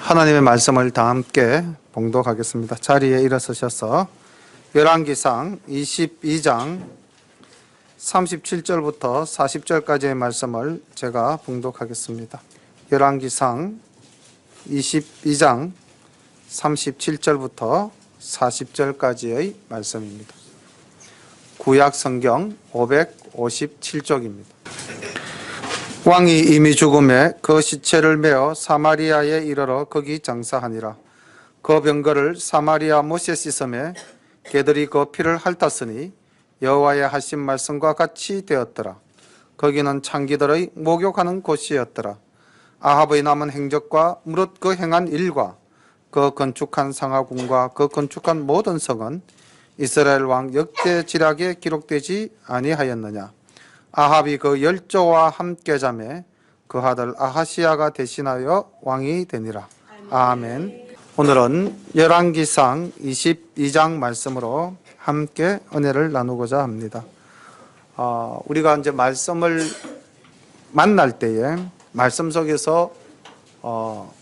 하나님의 말씀을 다 함께 봉독하겠습니다. 자리에 일어서셔서 열왕기상 22장 37절부터 40절까지의 말씀을 제가 봉독하겠습니다. 열왕기상 22장 37절부터 40절까지의 말씀입니다. 구약 성경 557쪽입니다. 왕이 이미 죽음에 그 시체를 메어 사마리아에 이르러 거기 장사하니라. 그 병거를 사마리아 모세시섬에 개들이 그 피를 핥았으니 여호와의 하신 말씀과 같이 되었더라. 거기는 창기들의 목욕하는 곳이었더라. 아합의 남은 행적과 무릇 그 행한 일과 그 건축한 상하궁과 그 건축한 모든 성은 이스라엘 왕 역대지략에 기록되지 아니하였느냐. 아합이 그 열조와 함께 자매 그 아들 아하시야가 대신하여 왕이 되니라. 아멘. 오늘은 열왕기상 22장 말씀으로 함께 은혜를 나누고자 합니다. 우리가 이제 말씀을 만날 때에 말씀 속에서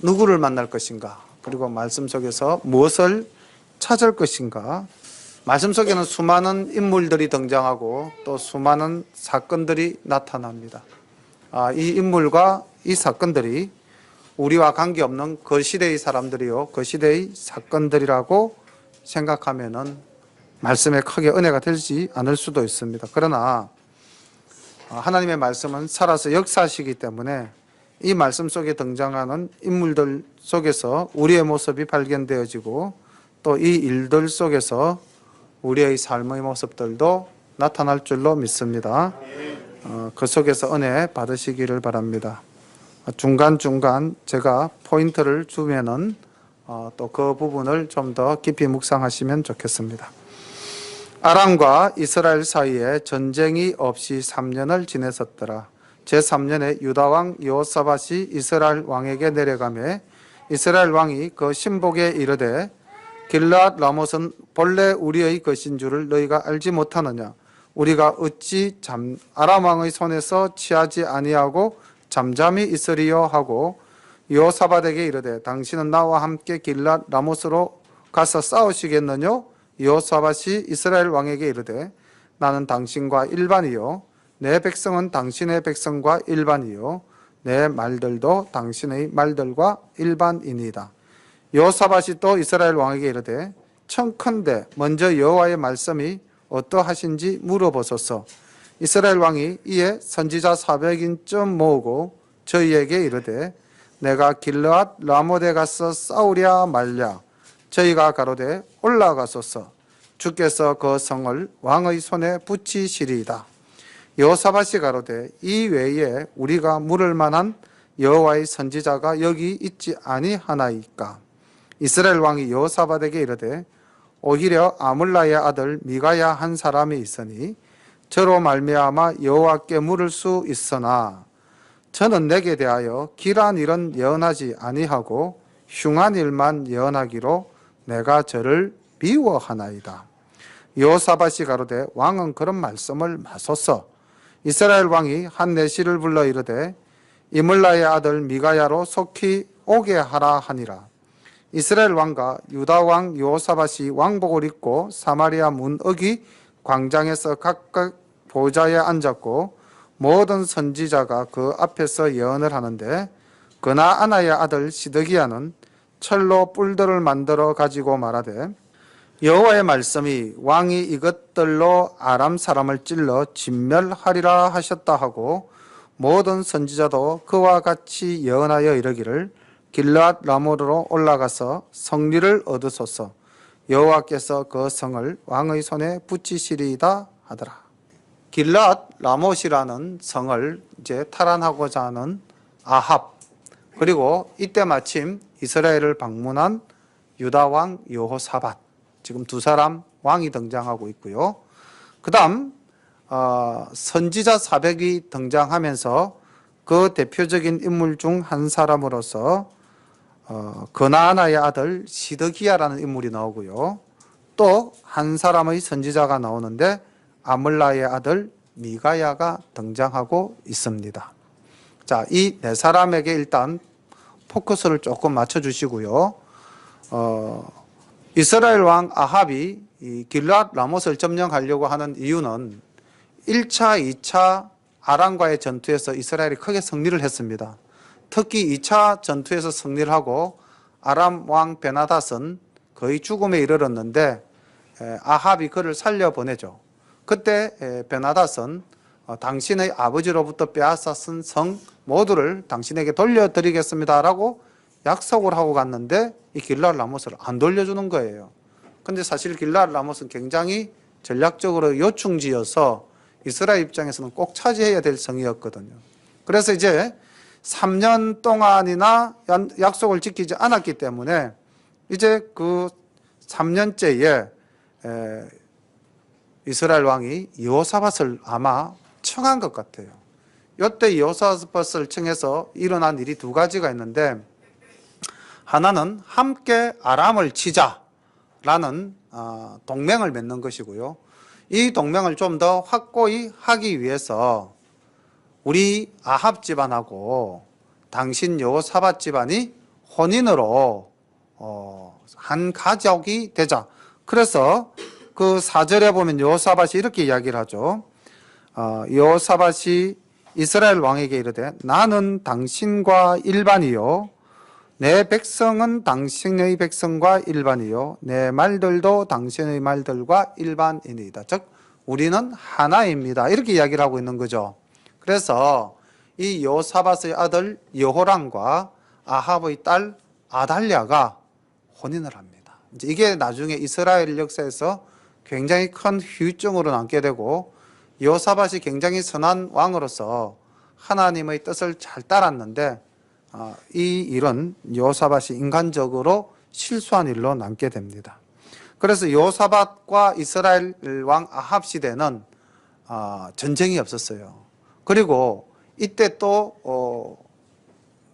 누구를 만날 것인가, 그리고 말씀 속에서 무엇을 찾을 것인가. 말씀 속에는 수많은 인물들이 등장하고 또 수많은 사건들이 나타납니다. 이 인물과 이 사건들이 우리와 관계없는 그 시대의 사람들이요, 그 시대의 사건들이라고 생각하면은 말씀에 크게 은혜가 되지 않을 수도 있습니다. 그러나 하나님의 말씀은 살아서 역사하시기 때문에 이 말씀 속에 등장하는 인물들 속에서 우리의 모습이 발견되어지고 또 이 일들 속에서 우리의 삶의 모습들도 나타날 줄로 믿습니다. 그 속에서 은혜 받으시기를 바랍니다. 중간중간 제가 포인트를 주면은 또 그 부분을 좀 더 깊이 묵상하시면 좋겠습니다. 아람과 이스라엘 사이에 전쟁이 없이 3년을 지냈었더라. 제3년에 유다왕 여호사밧이 이스라엘 왕에게 내려가매 이스라엘 왕이 그 신복에 이르되 길르앗 라못은 본래 우리의 것인 줄을 너희가 알지 못하느냐. 우리가 어찌 아람 왕의 손에서 취하지 아니하고 잠잠히 있으리요 하고 여호사밧에게 이르되 당신은 나와 함께 길르앗 라못으로 가서 싸우시겠느냐. 여호사밧이 이스라엘 왕에게 이르되 나는 당신과 일반이요 내 백성은 당신의 백성과 일반이요 내 말들도 당신의 말들과 일반이니이다. 여호사밧이 또 이스라엘 왕에게 이르되 청컨대 먼저 여호와의 말씀이 어떠하신지 물어보소서. 이스라엘 왕이 이에 선지자 400인쯤 모으고 저희에게 이르되 내가 길르앗 라못에 가서 싸우랴 말랴. 저희가 가로되 올라가소서. 주께서 그 성을 왕의 손에 붙이시리이다. 여호사밧이 가로되 이 외에 우리가 물을 만한 여호와의 선지자가 여기 있지 아니하나이까. 이스라엘 왕이 여호사밧에게 이르되 오히려 아물라의 아들 미가야 한 사람이 있으니 저로 말미암아 여호와께 물을 수 있으나 저는 내게 대하여 길한 일은 예언하지 아니하고 흉한 일만 예언하기로 내가 저를 미워하나이다. 여호사밧이 가로되 왕은 그런 말씀을 마소서. 이스라엘 왕이 한 내시를 불러 이르되 이물라의 아들 미가야로 속히 오게 하라 하니라. 이스라엘 왕과 유다 왕 여호사밧이 왕복을 입고 사마리아 문어기 광장에서 각각 보좌에 앉았고 모든 선지자가 그 앞에서 예언을 하는데 그나아나의 아들 시드기야는 철로 뿔들을 만들어 가지고 말하되 여호와의 말씀이 왕이 이것들로 아람 사람을 찔러 진멸하리라 하셨다 하고 모든 선지자도 그와 같이 예언하여 이르기를 길르앗 라못으로 올라가서 성리를 얻으소서. 여호와께서 그 성을 왕의 손에 붙이시리이다 하더라. 길르앗 라못이라는 성을 이제 탈환하고자 하는 아합, 그리고 이때 마침 이스라엘을 방문한 유다 왕 여호사밧, 지금 두 사람 왕이 등장하고 있고요. 그 다음 선지자 400이 등장하면서 그 대표적인 인물 중 한 사람으로서 그나아나의 아들 시드기야라는 인물이 나오고요. 또 한 사람의 선지자가 나오는데 아물라의 아들 미가야가 등장하고 있습니다. 자, 이 네 사람에게 일단 포커스를 조금 맞춰주시고요. 이스라엘 왕 아합이 이 길앗 라못을 점령하려고 하는 이유는 1차, 2차 아람과의 전투에서 이스라엘이 크게 승리를 했습니다. 특히 2차 전투에서 승리를 하고 아람 왕 베나닷은 거의 죽음에 이르렀는데 아합이 그를 살려보내죠. 그때 베나닷은 당신의 아버지로부터 빼앗았은 성 모두를 당신에게 돌려드리겠습니다라고 약속을 하고 갔는데 이 길앗 라못을 안 돌려주는 거예요. 근데 사실 길앗 라못은 굉장히 전략적으로 요충지여서 이스라엘 입장에서는 꼭 차지해야 될 성이었거든요. 그래서 이제 3년 동안이나 약속을 지키지 않았기 때문에 이제 그 3년째에 이스라엘 왕이 여호사밧을 아마 청한 것 같아요. 이때 여호사밧을 청해서 일어난 일이 두 가지가 있는데, 하나는 함께 아람을 치자라는 동맹을 맺는 것이고요. 이 동맹을 좀 더 확고히 하기 위해서 우리 아합 집안하고 당신 여호사밧 집안이 혼인으로 한 가족이 되자. 그래서 그 4절에 보면 여호사밧이 이렇게 이야기를 하죠. 여호사밧이 이스라엘 왕에게 이르되 나는 당신과 일반이요 내 백성은 당신의 백성과 일반이요 내 말들도 당신의 말들과 일반이니이다. 즉 우리는 하나입니다. 이렇게 이야기를 하고 있는 거죠. 그래서 이 여호사밧의 아들 여호람과 아합의 딸 아달랴가 혼인을 합니다. 이제 이게 나중에 이스라엘 역사에서 굉장히 큰 후유증으로 남게 되고, 여호사밧이 굉장히 선한 왕으로서 하나님의 뜻을 잘 따랐는데 이 일은 여호사밧이 인간적으로 실수한 일로 남게 됩니다. 그래서 여호사밧과 이스라엘 왕 아합 시대는 전쟁이 없었어요. 그리고 이때 또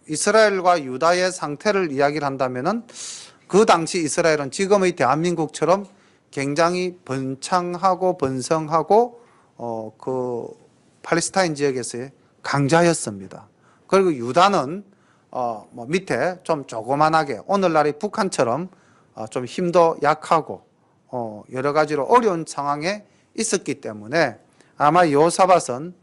이스라엘과 유다의 상태를 이야기를 한다면은 그 당시 이스라엘은 지금의 대한민국처럼 굉장히 번창하고 번성하고 그 팔레스타인 지역에서의 강자였습니다. 그리고 유다는 뭐 밑에 좀 조그만하게 오늘날의 북한처럼 좀 힘도 약하고 여러 가지로 어려운 상황에 있었기 때문에 아마 여호사밧은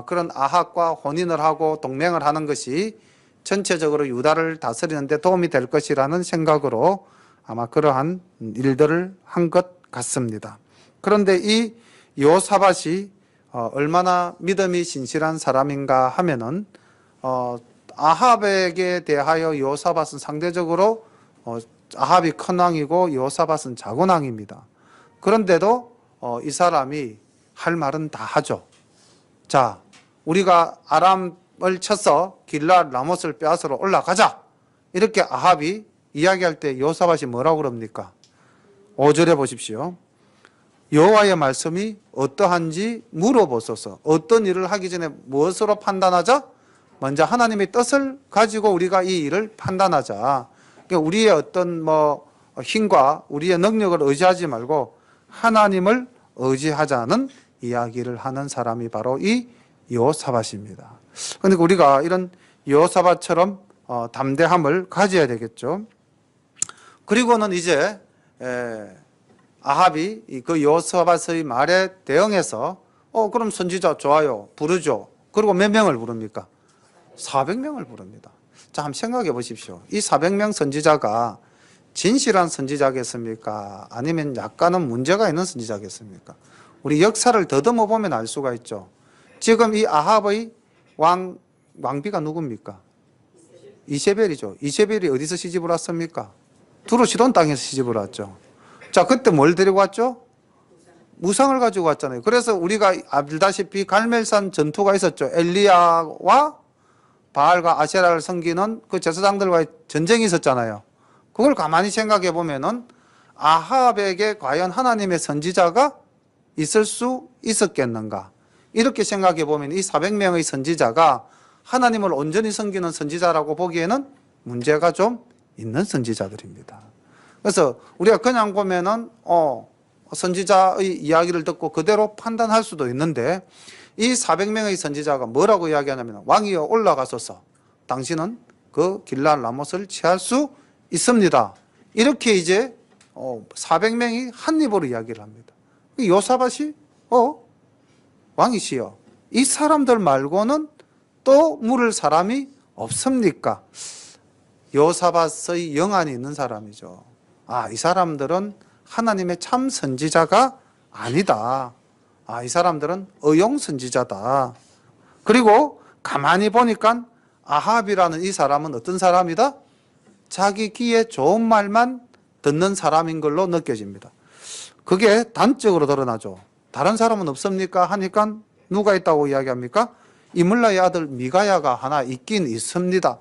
그런 아합과 혼인을 하고 동맹을 하는 것이 전체적으로 유다를 다스리는 데 도움이 될 것이라는 생각으로 아마 그러한 일들을 한 것 같습니다. 그런데 이 여호사밧이 얼마나 믿음이 신실한 사람인가 하면은 아합에게 대하여 여호사밧은 상대적으로 아합이 큰 왕이고 여호사밧은 작은 왕입니다. 그런데도 이 사람이 할 말은 다 하죠. 자, 우리가 아람을 쳐서 길앗 라못을 빼앗으러 올라가자. 이렇게 아합이 이야기할 때 여호사밧이 뭐라고 그럽니까? 5절에 보십시오. 여호와의 말씀이 어떠한지 물어보소서. 어떤 일을 하기 전에 무엇으로 판단하자? 먼저 하나님의 뜻을 가지고 우리가 이 일을 판단하자. 그러니까 우리의 어떤 힘과 우리의 능력을 의지하지 말고 하나님을 의지하자는 이야기를 하는 사람이 바로 이 여호사밧입니다. 그러니까 우리가 이런 여호사밧처럼 담대함을 가져야 되겠죠. 그리고는 이제 아합이 그 여호사밧의 말에 대응해서 그럼 선지자 좋아요, 부르죠. 그리고 몇 명을 부릅니까? 400명을 부릅니다. 자, 한번 생각해 보십시오. 이 400명 선지자가 진실한 선지자겠습니까? 아니면 약간은 문제가 있는 선지자겠습니까? 우리 역사를 더듬어 보면 알 수가 있죠. 지금 이 아합의 왕비가 누굽니까? 이세벨이죠. 이세벨이 어디서 시집을 왔습니까? 두루 시돈 땅에서 시집을 왔죠. 자, 그때 뭘 데리고 왔죠? 무상을 가지고 왔잖아요. 그래서 우리가 알다시피 갈멜산 전투가 있었죠. 엘리야와 바알과 아세라를 섬기는 그 제사장들과의 전쟁이 있었잖아요. 그걸 가만히 생각해 보면은 아합에게 과연 하나님의 선지자가 있을 수 있었겠는가? 이렇게 생각해 보면 이 400명의 선지자가 하나님을 온전히 섬기는 선지자라고 보기에는 문제가 좀 있는 선지자들입니다. 그래서 우리가 그냥 보면은 선지자의 이야기를 듣고 그대로 판단할 수도 있는데, 이 400명의 선지자가 뭐라고 이야기하냐면 왕이여 올라가소서. 당신은 그 길랄 라못을 취할 수 있습니다. 이렇게 이제 400명이 한 입으로 이야기를 합니다. 요사밭이 왕이시여, 이 사람들 말고는 또 물을 사람이 없습니까? 요사밭의 영안이 있는 사람이죠. 이 사람들은 하나님의 참 선지자가 아니다. 이 사람들은 의용 선지자다. 그리고 가만히 보니까 아합이라는 이 사람은 어떤 사람이다? 자기 귀에 좋은 말만 듣는 사람인 걸로 느껴집니다. 그게 단적으로 드러나죠. 다른 사람은 없습니까? 하니까 누가 있다고 이야기합니까? 이물라의 아들 미가야가 하나 있긴 있습니다.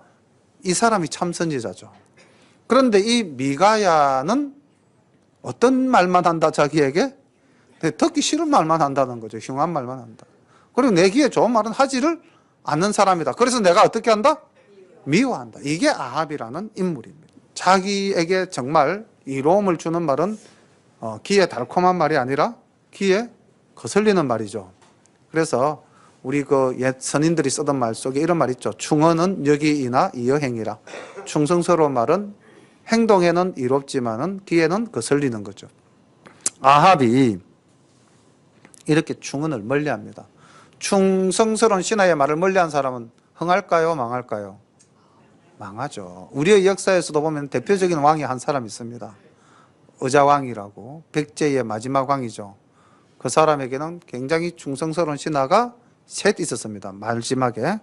이 사람이 참 선지자죠. 그런데 이 미가야는 어떤 말만 한다, 자기에게? 듣기 싫은 말만 한다는 거죠. 흉한 말만 한다. 그리고 내 귀에 좋은 말은 하지를 않는 사람이다. 그래서 내가 어떻게 한다? 미워한다. 이게 아합이라는 인물입니다. 자기에게 정말 이로움을 주는 말은 귀에 달콤한 말이 아니라 귀에 거슬리는 말이죠. 그래서 우리 그 옛 선인들이 쓰던 말 속에 이런 말 있죠. 충언은 여기이나 이여행이라. 충성스러운 말은 행동에는 이롭지만은 귀에는 거슬리는 거죠. 아합이 이렇게 충언을 멀리합니다. 충성스러운 신하의 말을 멀리한 사람은 흥할까요? 망할까요? 망하죠. 우리의 역사에서도 보면 대표적인 왕이 한 사람 있습니다. 의자왕이라고, 백제의 마지막 왕이죠. 그 사람에게는 굉장히 충성스러운 신하가 셋 있었습니다. 마지막에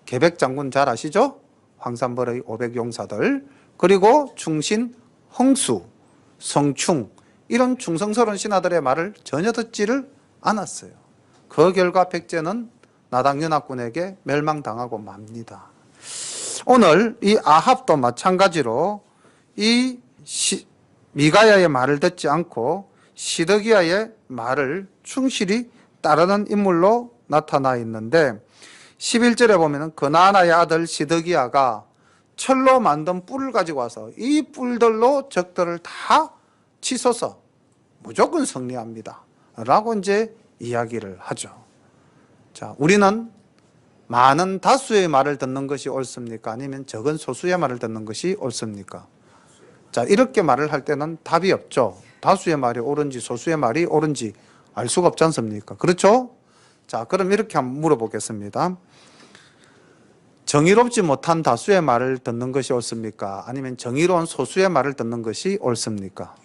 계백장군 잘 아시죠? 황산벌의 500용사들, 그리고 충신, 흥수, 성충, 이런 충성스러운 신하들의 말을 전혀 듣지를 않았어요. 그 결과 백제는 나당연합군에게 멸망당하고 맙니다. 오늘 이 아합도 마찬가지로 이 미가야의 말을 듣지 않고 시드기야의 말을 충실히 따르는 인물로 나타나 있는데, 11절에 보면 그나나의 아들 시드기야가 철로 만든 뿔을 가지고 와서 이 뿔들로 적들을 다 치솟아 무조건 승리합니다 라고 이제 이야기를 하죠. 자, 우리는 많은 다수의 말을 듣는 것이 옳습니까? 아니면 적은 소수의 말을 듣는 것이 옳습니까? 자, 이렇게 말을 할 때는 답이 없죠. 다수의 말이 옳은지 소수의 말이 옳은지 알 수가 없지 않습니까? 그렇죠? 자, 그럼 이렇게 한번 물어보겠습니다. 정의롭지 못한 다수의 말을 듣는 것이 옳습니까? 아니면 정의로운 소수의 말을 듣는 것이 옳습니까?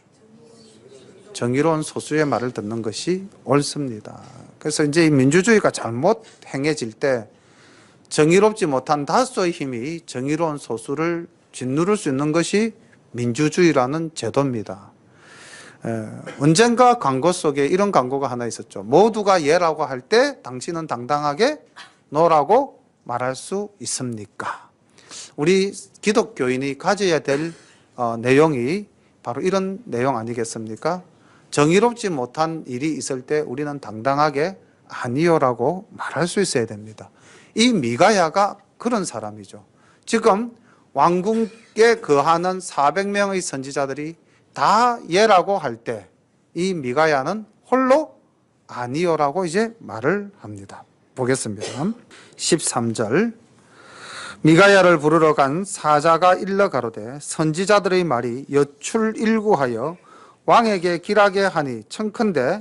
정의로운 소수의 말을 듣는 것이 옳습니다. 그래서 이제 민주주의가 잘못 행해질 때 정의롭지 못한 다수의 힘이 정의로운 소수를 짓누를 수 있는 것이 민주주의라는 제도입니다. 언젠가 광고 속에 이런 광고가 하나 있었죠. 모두가 예라고 할 때 당신은 당당하게 노라고 말할 수 있습니까? 우리 기독교인이 가져야 될 내용이 바로 이런 내용 아니겠습니까? 정의롭지 못한 일이 있을 때 우리는 당당하게 아니요라고 말할 수 있어야 됩니다. 이 미가야가 그런 사람이죠. 지금 왕궁에 거하는 400명의 선지자들이 다 예라고 할 때 이 미가야는 홀로 아니요라고 이제 말을 합니다. 보겠습니다. 13절. 미가야를 부르러 간 사자가 일러 가로되 선지자들의 말이 여출일구하여 왕에게 길하게 하니 청컨대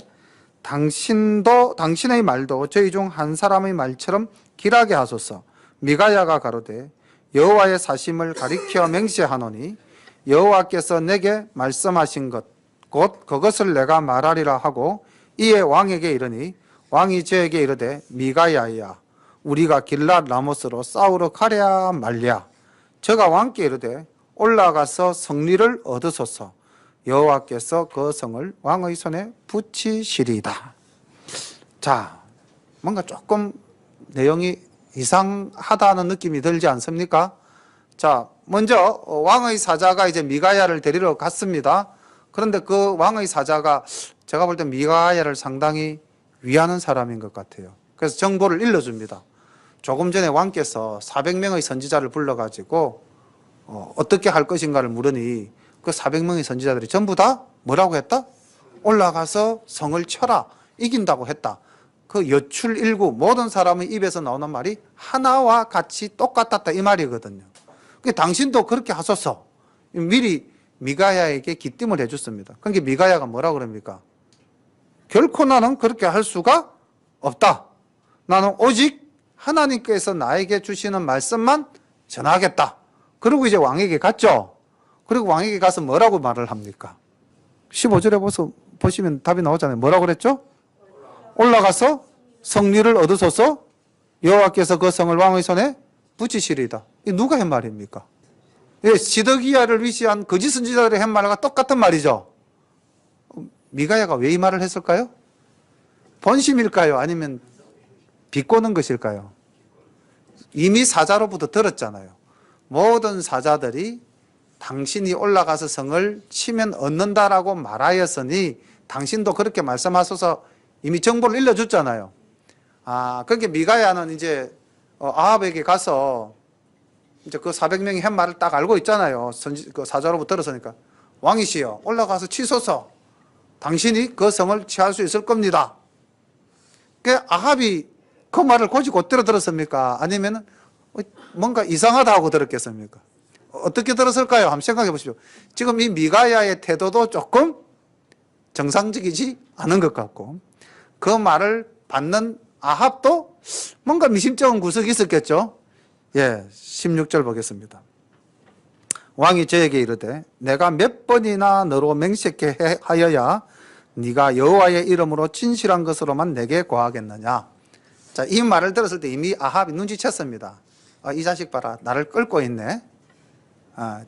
당신의 말도 저희 중 한 사람의 말처럼 길하게 하소서. 미가야가 가로되 여호와의 사심을 가리켜 맹세하노니 여호와께서 내게 말씀하신 것 곧 그것을 내가 말하리라 하고 이에 왕에게 이르니 왕이 저에게 이르되 미가야야 우리가 길랏 라못으로 싸우러 가랴 말랴. 저가 왕께 이르되 올라가서 승리를 얻으소서. 여호와께서 그 성을 왕의 손에 붙이시리이다. 자, 뭔가 조금 내용이 이상하다는 느낌이 들지 않습니까? 자, 먼저 왕의 사자가 이제 미가야를 데리러 갔습니다. 그런데 그 왕의 사자가 제가 볼 때 미가야를 상당히 위하는 사람인 것 같아요. 그래서 정보를 일러줍니다. 조금 전에 왕께서 400명의 선지자를 불러가지고 어떻게 할 것인가를 물으니 그 400명의 선지자들이 전부 다 뭐라고 했다? 올라가서 성을 쳐라. 이긴다고 했다. 그 여출일구 모든 사람의 입에서 나오는 말이 하나와 같이 똑같았다 이 말이거든요. 당신도 그렇게 하소서. 미리 미가야에게 기띔을 해줬습니다. 그러니까 미가야가 뭐라 그럽니까? 결코 나는 그렇게 할 수가 없다. 나는 오직 하나님께서 나에게 주시는 말씀만 전하겠다. 그리고 이제 왕에게 갔죠. 그리고 왕에게 가서 뭐라고 말을 합니까? 15절에 보시면 답이 나오잖아요. 뭐라고 그랬죠? 올라가서 성리를 얻으소서 여호와께서 그 성을 왕의 손에 붙이시리이다. 이 누가 한 말입니까? 시드기야를 위시한 거짓 선지자들의 한 말과 똑같은 말이죠. 미가야가 왜 이 말을 했을까요? 본심일까요? 아니면 비꼬는 것일까요? 이미 사자로부터 들었잖아요. 모든 사자들이 당신이 올라가서 성을 치면 얻는다라고 말하였으니 당신도 그렇게 말씀하셔서 이미 정보를 일러줬잖아요. 그러니까 미가야는 이제 아합에게 가서 이제 그 400명이 한 말을 딱 알고 있잖아요. 그 사자로부터 들었으니까. 왕이시여, 올라가서 치소서. 당신이 그 성을 취할 수 있을 겁니다. 그 아합이 그 말을 곧이곧대로 들었습니까? 아니면 뭔가 이상하다 하고 들었겠습니까? 어떻게 들었을까요? 한번 생각해 보십시오. 지금 이 미가야의 태도도 조금 정상적이지 않은 것 같고, 그 말을 받는 아합도 뭔가 미심쩍은 구석이 있었겠죠. 16절 보겠습니다. 왕이 저에게 이르되 내가 몇 번이나 너로 맹세케 하여야 네가 여호와의 이름으로 진실한 것으로만 내게 고하겠느냐. 자, 이 말을 들었을 때 이미 아합이 눈치챘습니다. 이 자식 봐라, 나를 끌고 있네.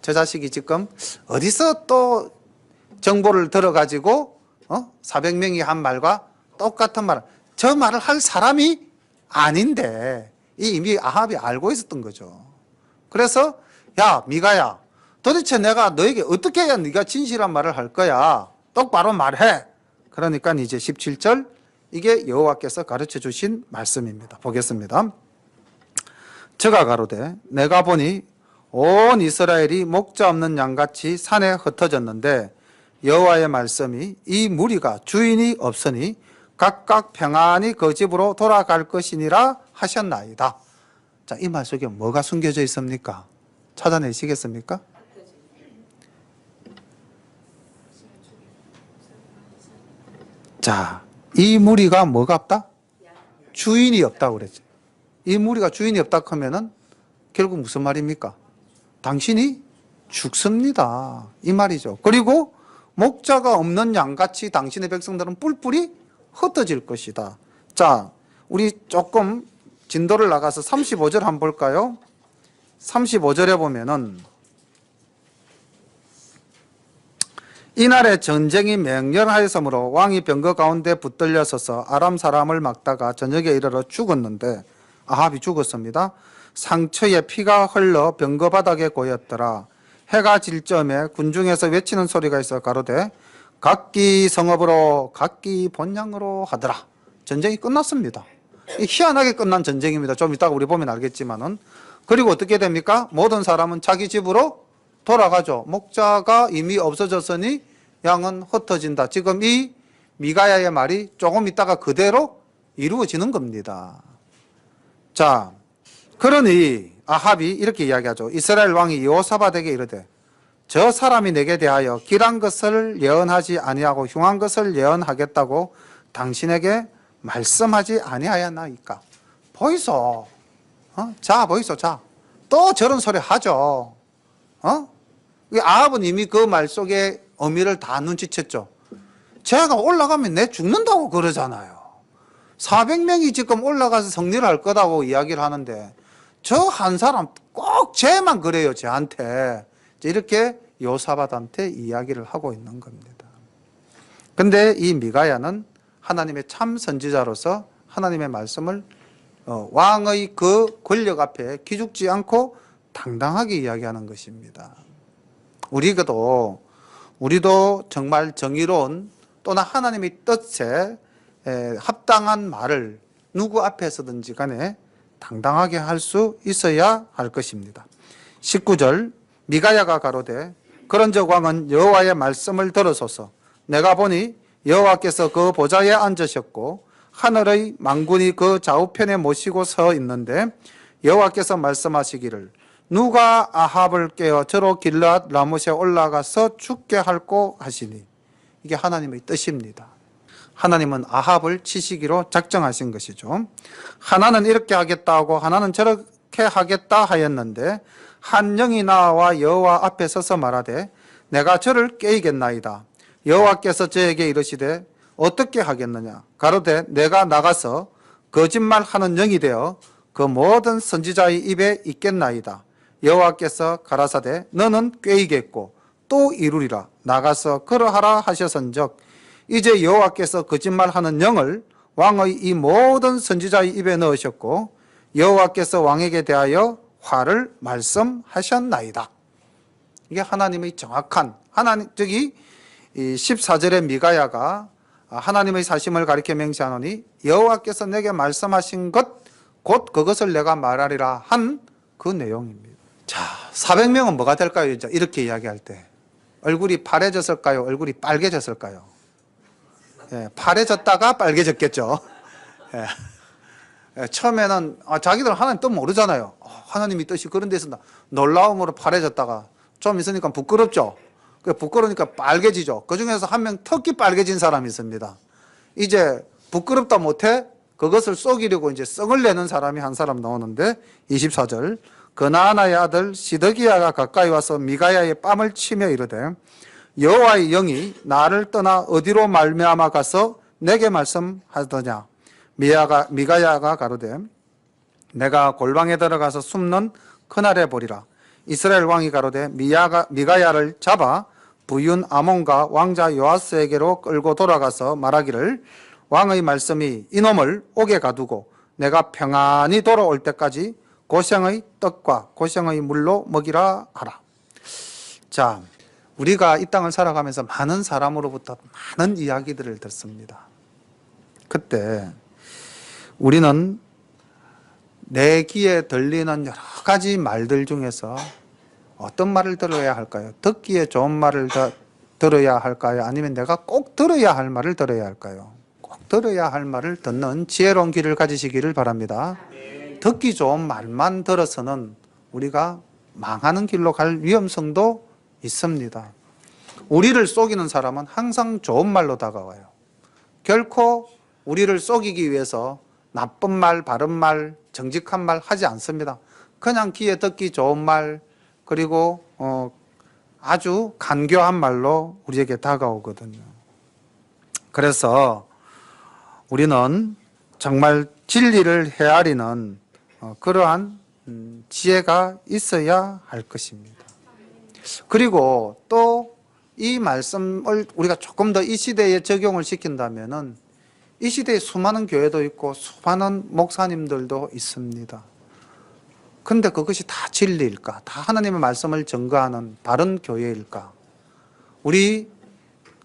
저 자식이 지금 어디서 또 정보를 들어가지고 400명이 한 말과 똑같은 말, 저 말을 할 사람이 아닌데 이미 아합이 알고 있었던 거죠. 그래서 야 미가야, 도대체 내가 너에게 어떻게 해야 네가 진실한 말을 할 거야? 똑바로 말해. 그러니까 이제 17절, 이게 여호와께서 가르쳐 주신 말씀입니다. 보겠습니다. 저가 가로되 내가 보니 온 이스라엘이 목자 없는 양같이 산에 흩어졌는데 여호와의 말씀이 이 무리가 주인이 없으니 각각 평안히 그 집으로 돌아갈 것이니라 하셨나이다. 자, 이 말 속에 뭐가 숨겨져 있습니까? 찾아내시겠습니까? 자, 이 무리가 뭐가 없다? 주인이 없다고 그랬죠. 이 무리가 주인이 없다 하면은 결국 무슨 말입니까? 당신이 죽습니다. 이 말이죠. 그리고 목자가 없는 양같이 당신의 백성들은 뿔뿔이 흩어질 것이다. 자, 우리 조금 진도를 나가서 35절 한번 볼까요? 35절에 보면은 이날에 전쟁이 맹렬하였으므로 왕이 병거 가운데 붙들려 서서 아람 사람을 막다가 저녁에 이르러 죽었는데, 아합이 죽었습니다. 상처에 피가 흘러 병거 바닥에 고였더라. 해가 질 쯤에 군중에서 외치는 소리가 있어 가로되 각기 성읍으로 각기 본향으로 하더라. 전쟁이 끝났습니다. 희한하게 끝난 전쟁입니다. 좀 이따가 우리 보면 알겠지만은. 그리고 어떻게 됩니까? 모든 사람은 자기 집으로 돌아가죠. 목자가 이미 없어졌으니 양은 흩어진다. 지금 이 미가야의 말이 조금 있다가 그대로 이루어지는 겁니다. 자, 그러니 아합이 이렇게 이야기하죠. 이스라엘 왕이 여호사밧에게 이르되 저 사람이 내게 대하여 길한 것을 예언하지 아니하고 흉한 것을 예언하겠다고 당신에게 말씀하지 아니하였나이까. 보이소. 자, 보이소. 자, 또 저런 소리 하죠. 아합은 이미 그 말 속에 의미를 다 눈치챘죠. 제가 올라가면 내 죽는다고 그러잖아요. 400명이 지금 올라가서 성리를 할 거다고 이야기를 하는데 저 한 사람 꼭 쟤만 그래요. 쟤한테. 이렇게 여호사밧한테 이야기를 하고 있는 겁니다. 근데 이 미가야는 하나님의 참 선지자로서 하나님의 말씀을 왕의 그 권력 앞에 기죽지 않고 당당하게 이야기하는 것입니다. 우리도 정말 정의로운 또는 하나님의 뜻에 합당한 말을 누구 앞에서든지 간에 당당하게 할 수 있어야 할 것입니다. 19절, 미가야가 가로되 그런즉 왕은 여호와의 말씀을 들으소서. 내가 보니 여호와께서 그 보좌에 앉으셨고 하늘의 만군이 그 좌우편에 모시고 서 있는데 여호와께서 말씀하시기를 누가 아합을 깨어 저로 길르앗 라못에 올라가서 죽게 할꼬 하시니. 이게 하나님의 뜻입니다. 하나님은 아합을 치시기로 작정하신 것이죠. 하나는 이렇게 하겠다 고 하나는 저렇게 하겠다 하였는데 한 영이 나와 여호와 앞에 서서 말하되 내가 저를 깨이겠나이다. 여호와께서 저에게 이르시되 어떻게 하겠느냐. 가로되 내가 나가서 거짓말하는 영이 되어 그 모든 선지자의 입에 있겠나이다. 여호와께서 가라사대 너는 꾀이겠고 또 이루리라. 나가서 그러하라 하셨은즉 이제 여호와께서 거짓말하는 영을 왕의 이 모든 선지자의 입에 넣으셨고 여호와께서 왕에게 대하여 화를 말씀하셨나이다. 이게 하나님의 정확한 저기 14절의 미가야가 하나님의 사심을 가리켜 맹세하노니 여호와께서 내게 말씀하신 것 곧 그것을 내가 말하리라 한 그 내용입니다. 자, 400명은 뭐가 될까요? 이렇게 이야기할 때 얼굴이 파래졌을까요? 얼굴이 빨개졌을까요? 예, 파래졌다가 빨개졌겠죠. 예, 처음에는 자기들은 하나님 뜻 모르잖아요. 하나님이 뜻이 그런 데서 놀라움으로 파래졌다가 좀 있으니까 부끄럽죠. 부끄러우니까 빨개지죠. 그 중에서 한 명 특히 빨개진 사람이 있습니다. 이제 부끄럽다 못해 그것을 속이려고 이제 썽을 내는 사람이 한 사람 나오는데 24절 그나아나의 아들 시드기야가 가까이 와서 미가야의 뺨을 치며 이르되 여호와의 영이 나를 떠나 어디로 말미암아 가서 내게 말씀하더냐. 미가야가 가로되 내가 골방에 들어가서 숨는 그날에 보리라. 이스라엘 왕이 가로되 미가야를 잡아 부윤 아몬과 왕자 요아스에게로 끌고 돌아가서 말하기를 왕의 말씀이 이놈을 옥에 가두고 내가 평안히 돌아올 때까지 고생의 떡과 고생의 물로 먹이라 하라. 자, 우리가 이 땅을 살아가면서 많은 사람으로부터 많은 이야기들을 듣습니다. 그때 우리는 내 귀에 들리는 여러 가지 말들 중에서 어떤 말을 들어야 할까요? 듣기에 좋은 말을 들어야 할까요? 아니면 내가 꼭 들어야 할 말을 들어야 할까요? 꼭 들어야 할 말을 듣는 지혜로운 귀를 가지시기를 바랍니다. 듣기 좋은 말만 들어서는 우리가 망하는 길로 갈 위험성도 있습니다. 우리를 속이는 사람은 항상 좋은 말로 다가와요. 결코 우리를 속이기 위해서 나쁜 말, 바른 말, 정직한 말 하지 않습니다. 그냥 귀에 듣기 좋은 말, 그리고 아주 간교한 말로 우리에게 다가오거든요. 그래서 우리는 정말 진리를 헤아리는 그러한 지혜가 있어야 할 것입니다. 그리고 또 이 말씀을 우리가 조금 더 이 시대에 적용을 시킨다면은 이 시대에 수많은 교회도 있고 수많은 목사님들도 있습니다. 근데 그것이 다 진리일까? 다 하나님의 말씀을 증거하는 바른 교회일까? 우리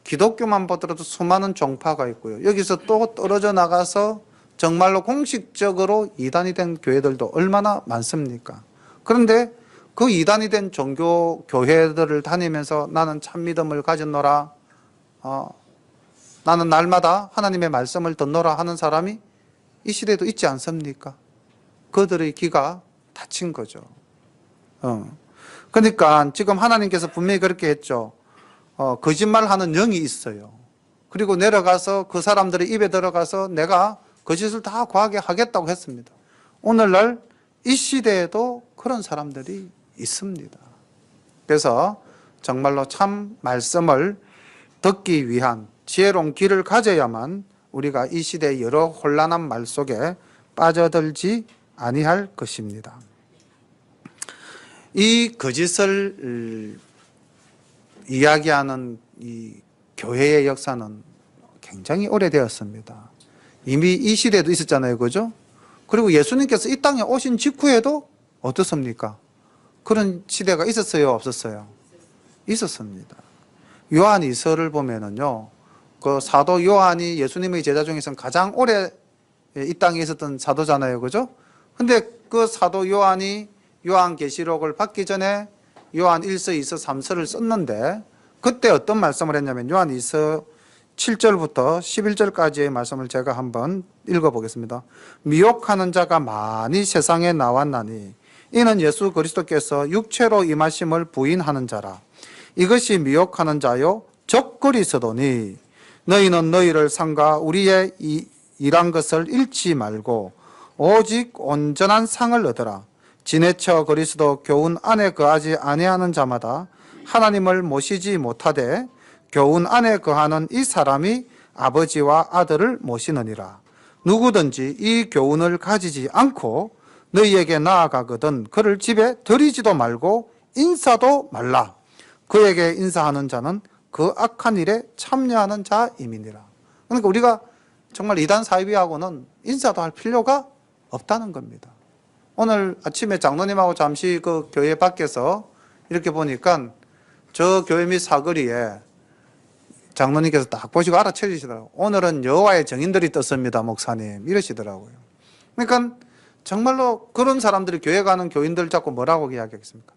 기독교만 보더라도 수많은 종파가 있고요. 여기서 또 떨어져 나가서 정말로 공식적으로 이단이 된 교회들도 얼마나 많습니까? 그런데 그 이단이 된 종교 교회들을 다니면서 나는 참 믿음을 가졌노라, 나는 날마다 하나님의 말씀을 듣노라 하는 사람이 이 시대에도 있지 않습니까? 그들의 귀가 닫힌 거죠. 그러니까 지금 하나님께서 분명히 그렇게 했죠. 거짓말하는 영이 있어요. 그리고 내려가서 그 사람들의 입에 들어가서 내가 거짓을 다 과하게 하겠다고 했습니다. 오늘날 이 시대에도 그런 사람들이 있습니다. 그래서 정말로 참 말씀을 듣기 위한 지혜로운 귀를 가져야만 우리가 이 시대의 여러 혼란한 말 속에 빠져들지 아니할 것입니다. 이 거짓을 이야기하는 이 교회의 역사는 굉장히 오래되었습니다. 이미 이 시대에도 있었잖아요. 그죠? 그리고 예수님께서 이 땅에 오신 직후에도 어떻습니까? 그런 시대가 있었어요? 없었어요? 있었습니다. 요한 이서를 보면은요, 그 사도 요한이 예수님의 제자 중에서는 가장 오래 이 땅에 있었던 사도잖아요. 그죠? 근데 그 사도 요한이 요한계시록을 받기 전에 요한 1서, 2서, 3서를 썼는데 그때 어떤 말씀을 했냐면 요한 2서 7절부터 11절까지의 말씀을 제가 한번 읽어보겠습니다. 미혹하는 자가 많이 세상에 나왔나니 이는 예수 그리스도께서 육체로 임하심을 부인하는 자라. 이것이 미혹하는 자요 적그리스도니 너희는 너희를 상과 우리의 일한 것을 잃지 말고 오직 온전한 상을 얻으라. 지내쳐 그리스도 교훈 안에 거하지 아니하는 자마다 하나님을 모시지 못하되 교훈 안에 거하는 이 사람이 아버지와 아들을 모시느니라. 누구든지 이 교훈을 가지지 않고 너희에게 나아가거든 그를 집에 들이지도 말고 인사도 말라. 그에게 인사하는 자는 그 악한 일에 참여하는 자임이니라. 그러니까 우리가 정말 이단 사이비하고는 인사도 할 필요가 없다는 겁니다. 오늘 아침에 장로님하고 잠시 그 교회 밖에서 이렇게 보니까 저 교회 및 사거리에 장로님께서 딱 보시고 알아채시더라고요. 오늘은 여호와의 정인들이 떴습니다, 목사님. 이러시더라고요. 그러니까 정말로 그런 사람들이 교회 가는 교인들 자꾸 뭐라고 이야기하겠습니까?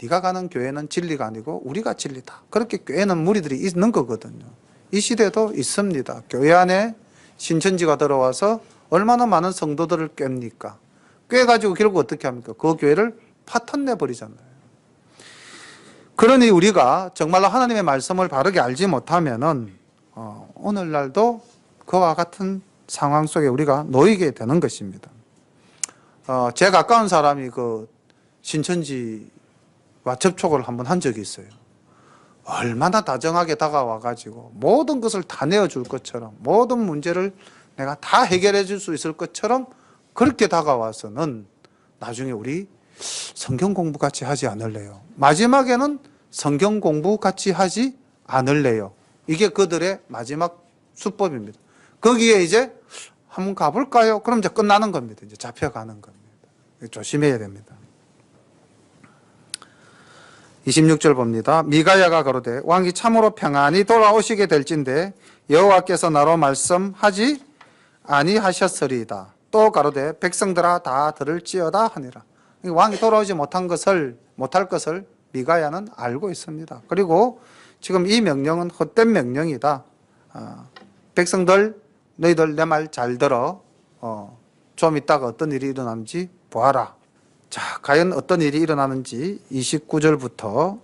네가 가는 교회는 진리가 아니고 우리가 진리다. 그렇게 교회는 무리들이 있는 거거든요. 이 시대도 있습니다. 교회 안에 신천지가 들어와서 얼마나 많은 성도들을 깹니까? 꿰가지고 결국 어떻게 합니까? 그 교회를 파탄내 버리잖아요. 그러니 우리가 정말로 하나님의 말씀을 바르게 알지 못하면은 오늘날도 그와 같은 상황 속에 우리가 놓이게 되는 것입니다. 제 가까운 사람이 그 신천지와 접촉을 한번 한 적이 있어요. 얼마나 다정하게 다가와가지고 모든 것을 다 내어줄 것처럼 모든 문제를 내가 다 해결해 줄 수 있을 것처럼 그렇게 다가와서는 나중에 우리 성경 공부 같이 하지 않을래요. 마지막에는 성경 공부 같이 하지 않을래요. 이게 그들의 마지막 수법입니다. 거기에 이제 한번 가볼까요? 그럼 이제 끝나는 겁니다. 이제 잡혀가는 겁니다. 조심해야 됩니다. 26절 봅니다. 미가야가 가로되 왕이 참으로 평안히 돌아오시게 될진데 여호와께서 나로 말씀하지 아니하셨으리이다. 또 가로되 백성들아 다 들을지어다 하니라. 왕이 돌아오지 못할 것을 미가야는 알고 있습니다. 그리고 지금 이 명령은 헛된 명령이다. 백성들 너희들 내 말 잘 들어. 좀 있다가 어떤 일이 일어나는지 보아라. 자, 과연 어떤 일이 일어나는지 29절부터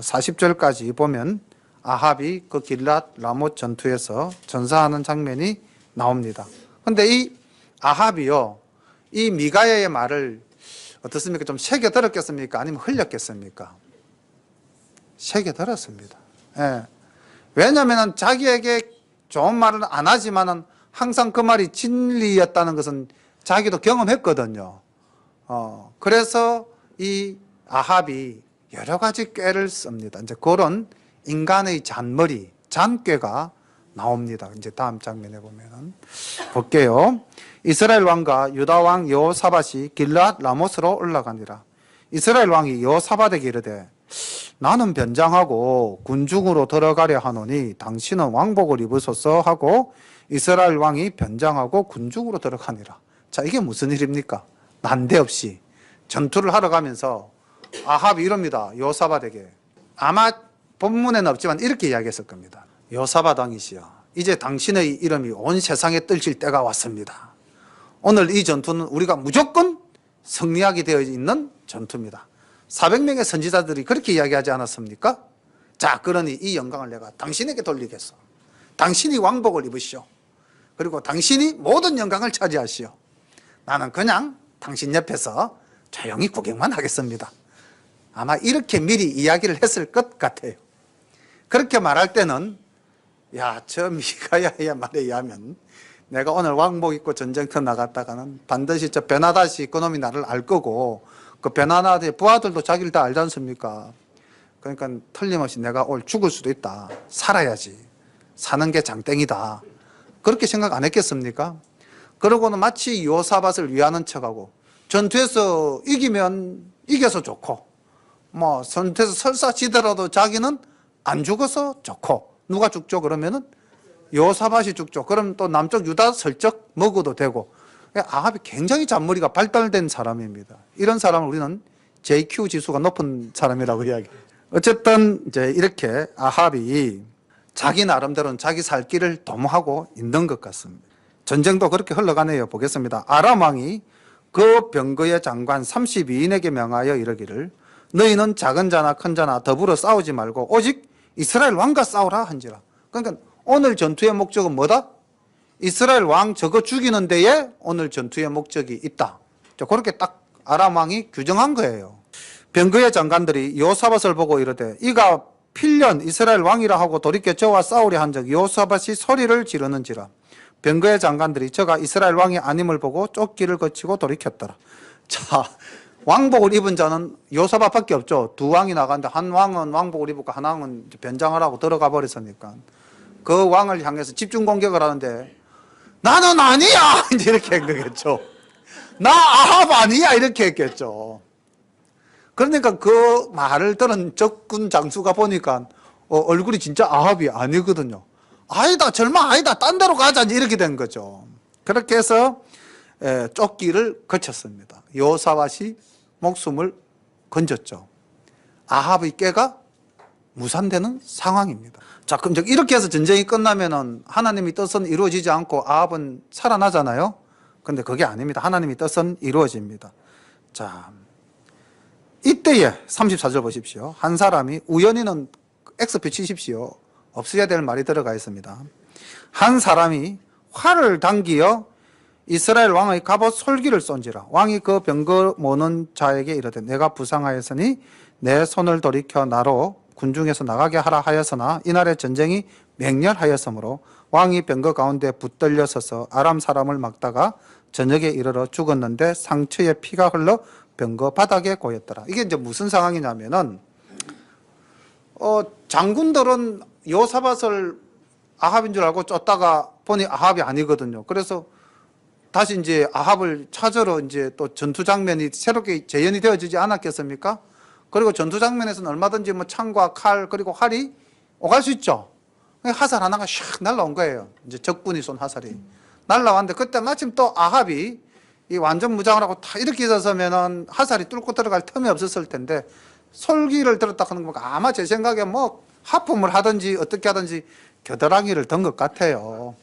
40절까지 보면 아합이 그 길랏 라못 전투에서 전사하는 장면이 나옵니다. 그런데 이 아합이요, 이 미가야의 말을 어떻습니까? 좀 새겨 들었겠습니까? 아니면 흘렸겠습니까? 새겨 들었습니다. 예. 왜냐하면 자기에게 좋은 말을 안 하지만은 항상 그 말이 진리였다는 것은 자기도 경험했거든요. 그래서 이 아합이 여러 가지 꾀를 씁니다. 이제 그런 인간의 잔머리, 잔꾀가 나옵니다. 이제 다음 장면에 보면은 볼게요. 이스라엘 왕과 유다 왕 여호사밧이 길랏 라못으로 올라가니라. 이스라엘 왕이 여호사밧에게 이르되 나는 변장하고 군중으로 들어가려 하노니 당신은 왕복을 입으소서 하고 이스라엘 왕이 변장하고 군중으로 들어가니라. 자, 이게 무슨 일입니까? 난데없이 전투를 하러 가면서 아합이 이럽니다. 여호사밧에게. 아마 본문에는 없지만 이렇게 이야기했을 겁니다. 여호사밧 왕이시여, 이제 당신의 이름이 온 세상에 떨칠 때가 왔습니다. 오늘 이 전투는 우리가 무조건 승리하게 되어 있는 전투입니다. 400명의 선지자들이 그렇게 이야기하지 않았습니까? 자, 그러니 이 영광을 내가 당신에게 돌리겠소. 당신이 왕복을 입으시오. 그리고 당신이 모든 영광을 차지하시오. 나는 그냥 당신 옆에서 조용히 구경만 하겠습니다. 아마 이렇게 미리 이야기를 했을 것 같아요. 그렇게 말할 때는 야, 저 미가야의 말에 의하면 내가 오늘 왕복 입고 전쟁터 나갔다가는 반드시 저 베나닷이 그놈이 나를 알 거고 그 베나닷의 부하들도 자기를 다 알지 않습니까? 그러니까 틀림없이 내가 오늘 죽을 수도 있다. 살아야지. 사는 게 장땡이다. 그렇게 생각 안 했겠습니까? 그러고는 마치 여호사밧을 위하는 척하고 전투에서 이기면 이겨서 좋고 뭐 전투에서 설사지더라도 자기는 안 죽어서 좋고 누가 죽죠? 그러면은 여호사밧이 죽죠. 그럼 또 남쪽 유다 슬쩍 먹어도 되고. 아합이 굉장히 잔머리가 발달된 사람입니다. 이런 사람을 우리는 JQ 지수가 높은 사람이라고 이야기해요. 어쨌든 이제 이렇게 아합이 자기 나름대로는 자기 살 길을 도모하고 있는 것 같습니다. 전쟁도 그렇게 흘러가네요. 보겠습니다. 아람 왕이 그 병거의 장관 32인에게 명하여 이르기를 너희는 작은 자나 큰 자나 더불어 싸우지 말고 오직 이스라엘 왕과 싸우라 한지라. 그러니까 오늘 전투의 목적은 뭐다? 이스라엘 왕 저거 죽이는 데에 오늘 전투의 목적이 있다. 그렇게 딱 아람 왕이 규정한 거예요. 병거의 장관들이 여호사밧을 보고 이르되 이가 필년 이스라엘 왕이라 하고 돌이켜 저와 싸우려 한적 여호사밧이 소리를 지르는지라. 병거의 장관들이 저가 이스라엘 왕이 아님을 보고 쫓기를 거치고 돌이켰더라. 자, 왕복을 입은 자는 여호사밧밖에 없죠. 두 왕이 나갔는데 한 왕은 왕복을 입고 한 왕은 변장을 하고 들어가 버렸으니까 그 왕을 향해서 집중 공격을 하는데 나는 아니야 이렇게 한 거겠죠. 나 아합 아니야 이렇게 했겠죠. 그러니까 그 말을 들은 적군 장수가 보니까 얼굴이 진짜 아합이 아니거든요. 아니다 절마 아니다 딴 데로 가자 이렇게 된 거죠. 그렇게 해서 쫓기를 거쳤습니다. 여호사밧이 목숨을 건졌죠. 아합의 꾀가 무산되는 상황입니다. 자, 그럼 이렇게 해서 전쟁이 끝나면은 하나님의 뜻은 이루어지지 않고 아합은 살아나잖아요. 근데 그게 아닙니다. 하나님의 뜻은 이루어집니다. 자, 이때에 34절 보십시오. 한 사람이 우연히는 X표 치십시오. 없어야 될 말이 들어가 있습니다. 한 사람이 활을 당기어 이스라엘 왕의 갑옷 솔기를 쏜지라. 왕이 그 병거 모는 자에게 이르되 내가 부상하였으니 내 손을 돌이켜 나로 군중에서 나가게 하라 하였으나 이날의 전쟁이 맹렬하였으므로 왕이 병거 가운데 붙들려 서서 아람 사람을 막다가 저녁에 이르러 죽었는데 상처에 피가 흘러 병거 바닥에 고였더라. 이게 이제 무슨 상황이냐면은 장군들은 여호사밧을 아합인 줄 알고 쫓다가 보니 아합이 아니거든요. 그래서 다시 이제 아합을 찾으러 이제 또 전투 장면이 새롭게 재현이 되어지지 않았겠습니까? 그리고 전투 장면에서는 얼마든지 뭐 창과 칼 그리고 활이 오갈 수 있죠. 화살 하나가 샥 날라온 거예요. 이제 적군이 쏜 화살이 날라왔는데 그때 마침 또 아합이 이 완전 무장을 하고 다 이렇게 있었으면은 화살이 뚫고 들어갈 틈이 없었을 텐데 솔기를 들었다 하는 거 아마 제 생각에 뭐 하품을 하든지 어떻게 하든지 겨드랑이를 든 것 같아요.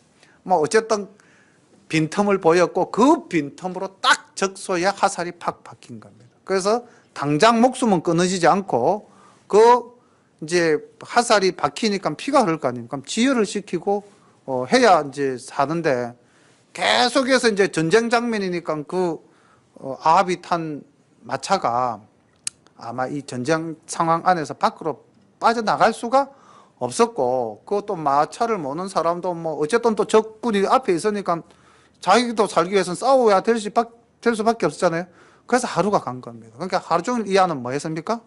뭐 어쨌든 빈틈을 보였고 그 빈틈으로 딱 적소에 화살이 팍 박힌 겁니다. 그래서 당장 목숨은 끊어지지 않고 그 이제 화살이 박히니까 피가 흐를 거 아닙니까? 지혈을 시키고 해야 이제 사는데 계속해서 이제 전쟁 장면이니까 그 아합이 탄 마차가 아마 이 전쟁 상황 안에서 밖으로 빠져나갈 수가 없었고 그것도 마차를 모는 사람도 뭐 어쨌든 또 적군이 앞에 있으니까 자기도 살기 위해서는 싸워야 될 수밖에 없었잖아요. 그래서 하루가 간 겁니다. 그러니까 하루 종일 이 안은 뭐 했습니까?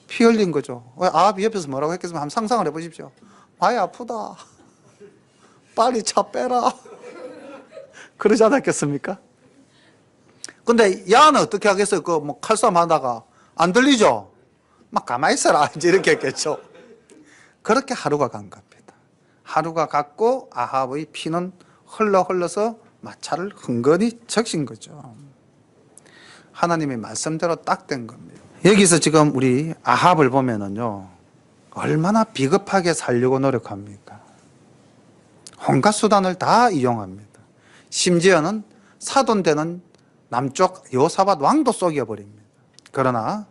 피 흘린 거죠. 아합이 옆에서 뭐라고 했겠으면 한번 상상을 해보십시오. 많이 아프다. 빨리 차 빼라. 그러지 않았겠습니까? 근데 야는 어떻게 하겠어요? 그 뭐 칼싸움 하다가 안 들리죠? 막 가만히 있어라. 이제 이렇게 했겠죠. 그렇게 하루가 간 겁니다. 하루가 갔고 아합의 피는 흘러서 마차를 흥건히 적신 거죠. 하나님의 말씀대로 딱 된 겁니다. 여기서 지금 우리 아합을 보면은요, 얼마나 비겁하게 살려고 노력합니까? 온갖 수단을 다 이용합니다. 심지어는 사돈되는 남쪽 여호사밧 왕도 속여버립니다. 그러나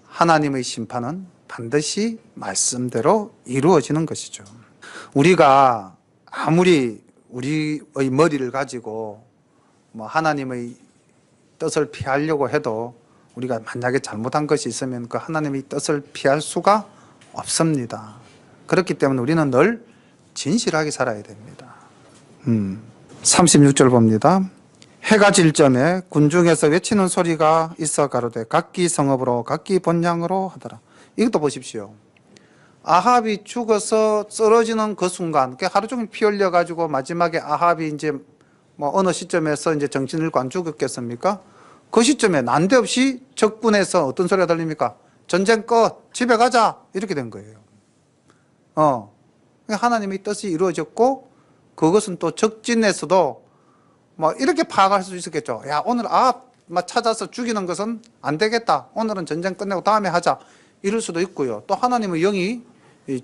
하나님의 심판은 반드시 말씀대로 이루어지는 것이죠. 우리가 아무리 우리의 머리를 가지고 뭐 하나님의 뜻을 피하려고 해도 우리가 만약에 잘못한 것이 있으면 그 하나님의 뜻을 피할 수가 없습니다. 그렇기 때문에 우리는 늘 진실하게 살아야 됩니다. 36절 봅니다. 해가 질 점에 군중에서 외치는 소리가 있어 가로되 각기 성읍으로 각기 본향으로 하더라. 이것도 보십시오. 아합이 죽어서 쓰러지는 그 순간, 하루 종일 피 흘려 가지고 마지막에 아합이 이제 뭐 어느 시점에서 이제 정신을 잃고 안 죽었겠습니까? 그 시점에 난데없이 적군에서 어떤 소리가 들립니까? 전쟁 끝, 집에 가자 이렇게 된 거예요. 하나님의 뜻이 이루어졌고 그것은 또 적진에서도 뭐 이렇게 파악할 수 있었겠죠. 야, 오늘 아합 찾아서 죽이는 것은 안 되겠다. 오늘은 전쟁 끝내고 다음에 하자. 이럴 수도 있고요. 또 하나님의 영이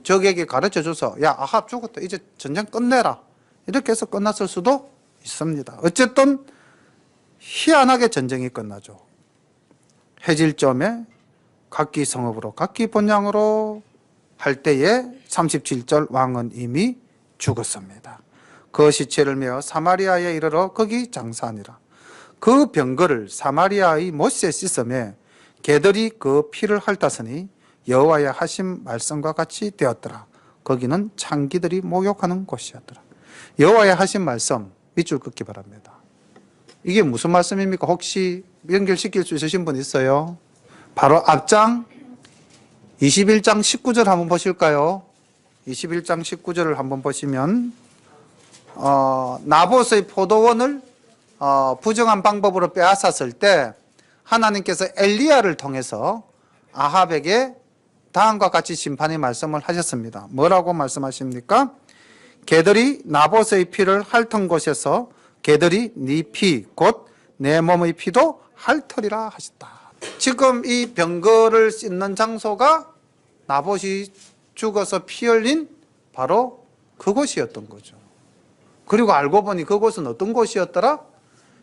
적에게 가르쳐 줘서 야, 아합 죽었다. 이제 전쟁 끝내라. 이렇게 해서 끝났을 수도 있습니다. 어쨌든 희한하게 전쟁이 끝나죠. 해질점에 각기 성읍으로 각기 본향으로 할 때에 37절 왕은 이미 죽었습니다. 그 시체를 메어 사마리아에 이르러 거기 장사하니라. 그 병거를 사마리아의 못에 씻음에 개들이 그 피를 핥았으니 여호와의 하신 말씀과 같이 되었더라. 거기는 창기들이 목욕하는 곳이었더라. 여호와의 하신 말씀 밑줄 긋기 바랍니다. 이게 무슨 말씀입니까? 혹시 연결시킬 수 있으신 분 있어요? 바로 앞장 21장 19절 한번 보실까요? 21장 19절을 한번 보시면 나봇의 포도원을 부정한 방법으로 빼앗았을 때 하나님께서 엘리야를 통해서 아합에게 다음과 같이 심판의 말씀을 하셨습니다. 뭐라고 말씀하십니까? 개들이 나봇의 피를 핥은 곳에서 개들이 네 피 곧 내 몸의 피도 핥으리라 하셨다. 지금 이 병거를 씻는 장소가 나봇이 죽어서 피 흘린 바로 그곳이었던 거죠. 그리고 알고 보니 그곳은 어떤 곳이었더라?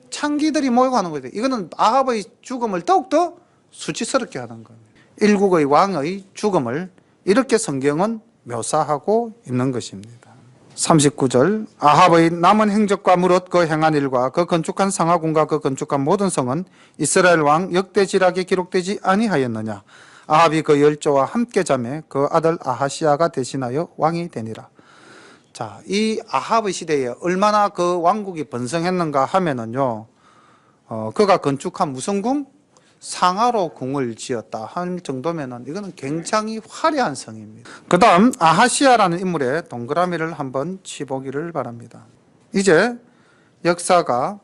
창기들이 모여가는 거예요. 이거는 아합의 죽음을 더욱더 수치스럽게 하는 겁니다. 일국의 왕의 죽음을 이렇게 성경은 묘사하고 있는 것입니다. 39절 아합의 남은 행적과 무릇 그 행한 일과 그 건축한 상하궁과 그 건축한 모든 성은 이스라엘 왕 역대지락에 기록되지 아니하였느냐. 아합이 그 열조와 함께 잠에 그 아들 아하시야가 대신하여 왕이 되니라. 자, 이 아합의 시대에 얼마나 그 왕국이 번성했는가 하면은요, 그가 건축한 무슨 궁? 상하로 궁을 지었다 할 정도면은 이거는 굉장히 화려한 성입니다. 그 다음 아하시야라는 인물의 동그라미를 한번 치보기를 바랍니다. 이제 역사가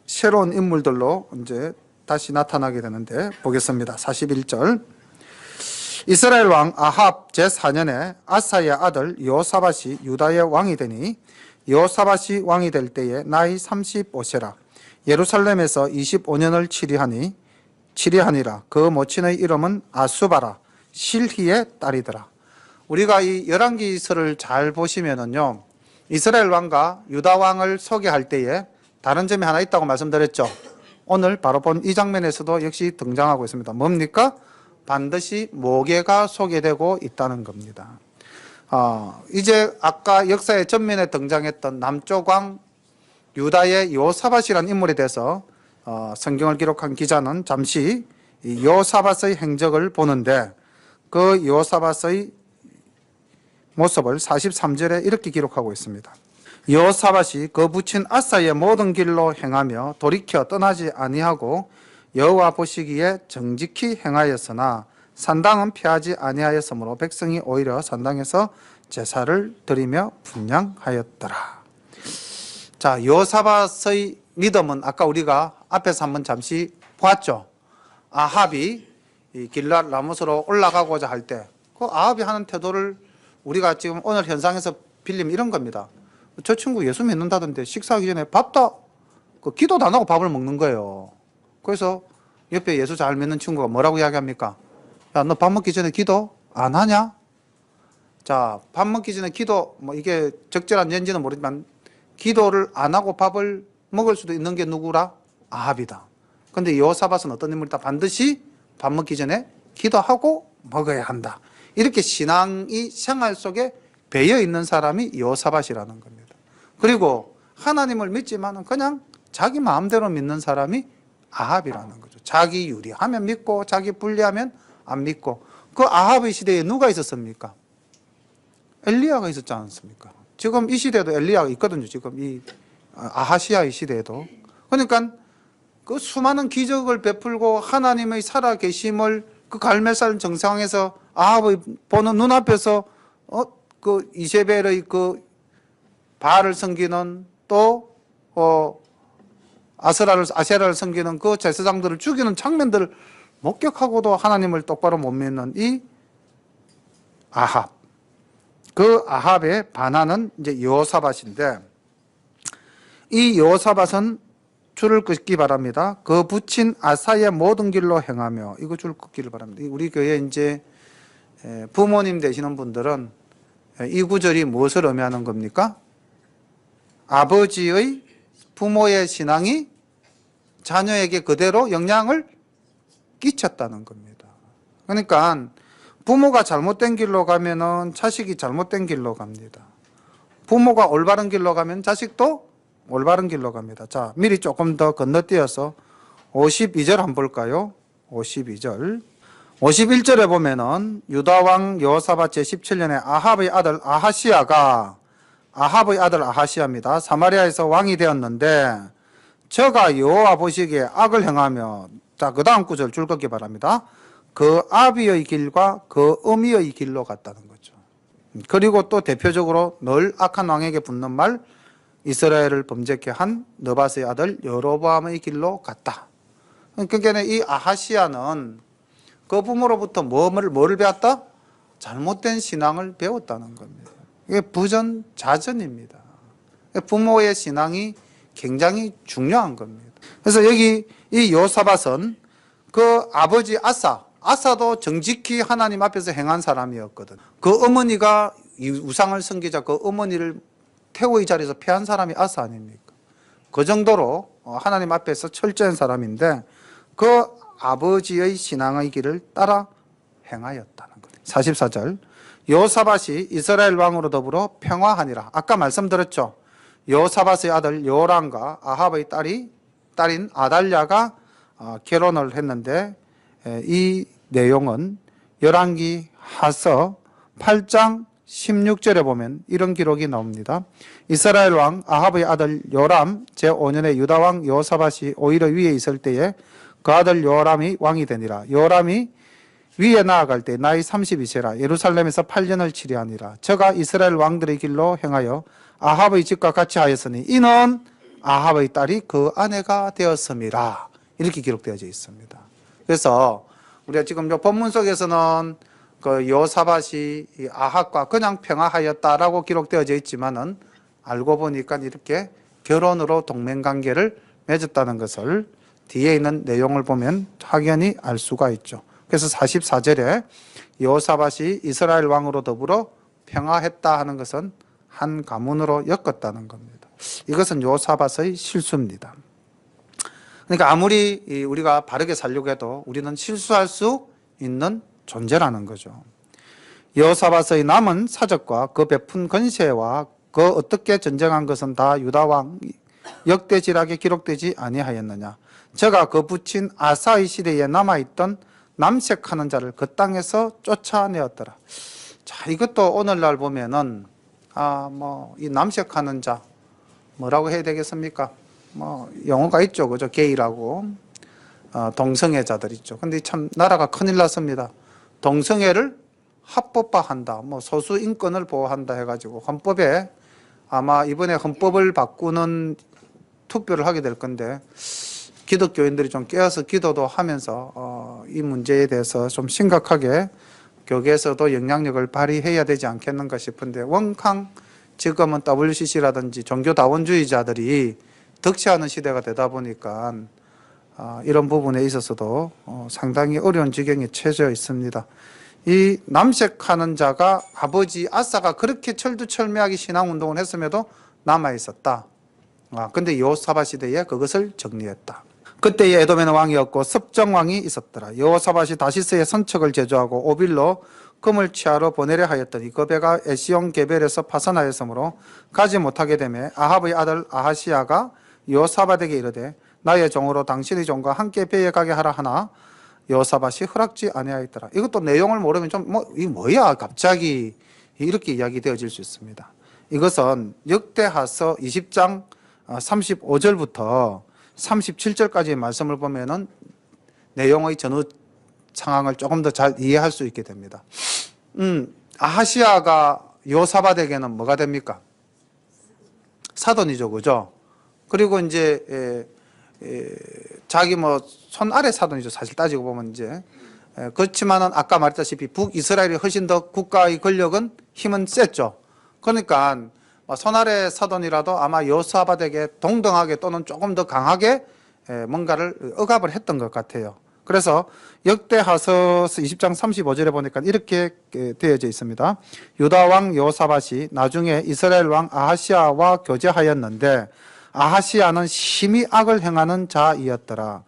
새로운 인물들로 이제 다시 나타나게 되는데 보겠습니다. 41절 이스라엘 왕 아합 제4년에 아사의 아들 여호사밧이 유다의 왕이 되니 여호사밧이 왕이 될 때에 나이 35세라. 예루살렘에서 25년을 치리하니라. 그 모친의 이름은 아수바라 실히의 딸이더라. 우리가 이 열왕기서를 잘 보시면은요, 이스라엘 왕과 유다 왕을 소개할 때에 다른 점이 하나 있다고 말씀드렸죠. 오늘 바로 본 이 장면에서도 역시 등장하고 있습니다. 뭡니까? 반드시 모계가 소개되고 있다는 겁니다. 이제 아까 역사의 전면에 등장했던 남쪽 왕 유다의 여호사밧이라는 인물에 대해서 성경을 기록한 기자는 잠시 여호사밧의 행적을 보는데 그 여호사밧의 모습을 43절에 이렇게 기록하고 있습니다. 여호사밧이 그 부친 아사의 모든 길로 행하며 돌이켜 떠나지 아니하고 여호와 보시기에 정직히 행하였으나 산당은 피하지 아니하였으므로 백성이 오히려 산당에서 제사를 드리며 분향하였더라. 자, 여호사밧의 믿음은 아까 우리가 앞에서 한번 잠시 보았죠. 아합이 길랏 라못으로 올라가고자 할 때 그 아합이 하는 태도를 우리가 지금 오늘 현상에서 빌리면 이런 겁니다. 저 친구 예수 믿는다던데 식사하기 전에 밥도 기도도 안 하고 밥을 먹는 거예요. 그래서 옆에 예수 잘 믿는 친구가 뭐라고 이야기합니까? 야, 너 밥 먹기 전에 기도 안 하냐? 자, 밥 먹기 전에 기도, 이게 적절한 예인지는 모르지만 기도를 안 하고 밥을 먹을 수도 있는 게 누구라? 아합이다. 그런데 여호사밧은 어떤 인물이다? 반드시 밥 먹기 전에 기도하고 먹어야 한다. 이렇게 신앙이 생활 속에 배어 있는 사람이 여호사밧이라는 겁니다. 그리고 하나님을 믿지만 그냥 자기 마음대로 믿는 사람이 아합이라는 거죠. 자기 유리하면 믿고 자기 불리하면 안 믿고. 그 아합의 시대에 누가 있었습니까? 엘리야가 있었지 않습니까? 지금 이 시대에도 엘리야가 있거든요. 지금 이 아하시야의 시대에도. 그러니까 그 수많은 기적을 베풀고 하나님의 살아계심을 그 갈멜산 정상에서 아합의 보는 눈앞에서 그 이세벨의 그 바알을 섬기는 또 아세라를 섬기는 그 제사장들을 죽이는 장면들을 목격하고도 하나님을 똑바로 못 믿는 이 아합. 그 아합의 반환은 이제 여호사밧인데 이 여호사밧은 줄을 긋기 바랍니다. 그 부친 아사의 모든 길로 행하며 이거 줄 긋기를 바랍니다. 우리 교회 이제 부모님 되시는 분들은 이 구절이 무엇을 의미하는 겁니까? 아버지의 부모의 신앙이 자녀에게 그대로 영향을 끼쳤다는 겁니다. 그러니까 부모가 잘못된 길로 가면은 자식이 잘못된 길로 갑니다. 부모가 올바른 길로 가면 자식도 올바른 길로 갑니다. 자, 미리 조금 더 건너뛰어서 52절 한번 볼까요? 52절. 51절에 보면은 유다왕 여호사밧 제17년에 아합의 아들 아하시아입니다. 사마리아에서 왕이 되었는데 저가 여호와 보시기에 악을 행하며, 자, 그 다음 구절 줄 긋기 바랍니다. 그 아비의 길과 그 어미의 길로 갔다는 거죠. 그리고 또 대표적으로 늘 악한 왕에게 붙는 말, 이스라엘을 범죄케 한 느밧의 아들 여로보암의 길로 갔다. 그러니까 이 아하시아는 그 부모로부터 뭐를 배웠다? 잘못된 신앙을 배웠다는 겁니다. 이게 부전자전입니다. 부모의 신앙이 굉장히 중요한 겁니다. 그래서 여기 이 요사밧은 그 아버지 아사도 정직히 하나님 앞에서 행한 사람이었거든. 그 어머니가 우상을 섬기자 그 어머니를 태호의 자리에서 패한 사람이 아사 아닙니까? 그 정도로 하나님 앞에서 철저한 사람인데 그 아버지의 신앙의 길을 따라 행하였다는 거예요. 44절. 여호사밧이 이스라엘 왕으로 더불어 평화하니라. 아까 말씀드렸죠. 여호사밧의 아들 여호람과 아합의 딸인 아달랴가 결혼을 했는데 이 내용은 열왕기 하서 8장 16절에 보면 이런 기록이 나옵니다. 이스라엘 왕 아합의 아들 요람 제5년에 유다 왕 여호사밧이 오히려 위에 있을 때에 그 아들 요람이 왕이 되니라. 요람이 위에 나아갈 때 나이 32세라 예루살렘에서 8년을 치리하니라. 저가 이스라엘 왕들의 길로 행하여 아합의 집과 같이 하였으니 이는 아합의 딸이 그 아내가 되었음이라. 이렇게 기록되어져 있습니다. 그래서 우리가 지금 본문 속에서는 그 여호사밧이 아합과 그냥 평화하였다라고 기록되어져 있지만은 알고 보니까 이렇게 결혼으로 동맹관계를 맺었다는 것을 뒤에 있는 내용을 보면 확연히 알 수가 있죠. 그래서 44절에 여호사밧이 이스라엘 왕으로 더불어 평화했다 하는 것은 한 가문으로 엮었다는 겁니다. 이것은 여호사밧의 실수입니다. 그러니까 아무리 우리가 바르게 살려고 해도 우리는 실수할 수 있는 존재라는 거죠. 여호사밧의 남은 사적과 그 베푼 건세와 그 어떻게 전쟁한 것은 다 유다왕 역대지락에 기록되지 아니하였느냐. 저가 그 붙인 아사의 시대에 남아있던 남색하는 자를 그 땅에서 쫓아내었더라. 자, 이것도 오늘날 보면은 이 남색하는 자 뭐라고 해야 되겠습니까? 영어가 있죠, 그죠? 게이라고 동성애자들 있죠. 근데 참 나라가 큰일 났습니다. 동성애를 합법화한다, 소수 인권을 보호한다 해가지고 헌법에 아마 이번에 헌법을 바꾸는 투표를 하게 될 건데 기독교인들이 좀 깨어서 기도도 하면서 이 문제에 대해서 좀 심각하게 교계에서도 영향력을 발휘해야 되지 않겠는가 싶은데 원캉 지금은 WCC라든지 종교다원주의자들이 덕치하는 시대가 되다 보니까 이런 부분에 있어서도 상당히 어려운 지경에 처져 있습니다. 이 남색하는 자가 아버지 아사가 그렇게 철두철미하게 신앙운동을 했음에도 남아있었다. 근데 여호사밧 시대에 그것을 정리했다. 그때에 에돔에는 왕이었고 습정왕이 있었더라. 여호사밧이 다시스의 선척을 제조하고 오빌로 금을 취하러 보내려 하였더니 그 배가 에시온 게벨에서 파선하였으므로 가지 못하게 되매 아합의 아들 아하시아가 여호사밧에게 이르되 나의 종으로 당신의 종과 함께 배에 가게 하라 하나 여호사밧이 허락지 아니하였더라. 이것도 내용을 모르면 좀 이 뭐야 갑자기 이렇게 이야기되어질 수 있습니다. 이것은 역대하서 20장 35절부터 37절까지의 말씀을 보면은 내용의 전후 상황을 조금 더 잘 이해할 수 있게 됩니다. 아하시아가 여호사밧에게는 뭐가 됩니까? 사돈이죠, 그죠? 그리고 이제 자기 손 아래 사돈이죠, 사실 따지고 보면 이제. 그렇지만은 아까 말했다시피 북이스라엘이 훨씬 더 국가의 권력은 힘은 셌죠. 그러니까 손 아래 사돈이라도 아마 여호사밧에게 동등하게 또는 조금 더 강하게 뭔가를 억압을 했던 것 같아요. 그래서 역대하서 20장 35절에 보니까 이렇게 되어져 있습니다. 유다 왕 여호사밧이 나중에 이스라엘 왕 아하시아와 교제하였는데 아하시야는 심히 악을 행하는 자이었더라.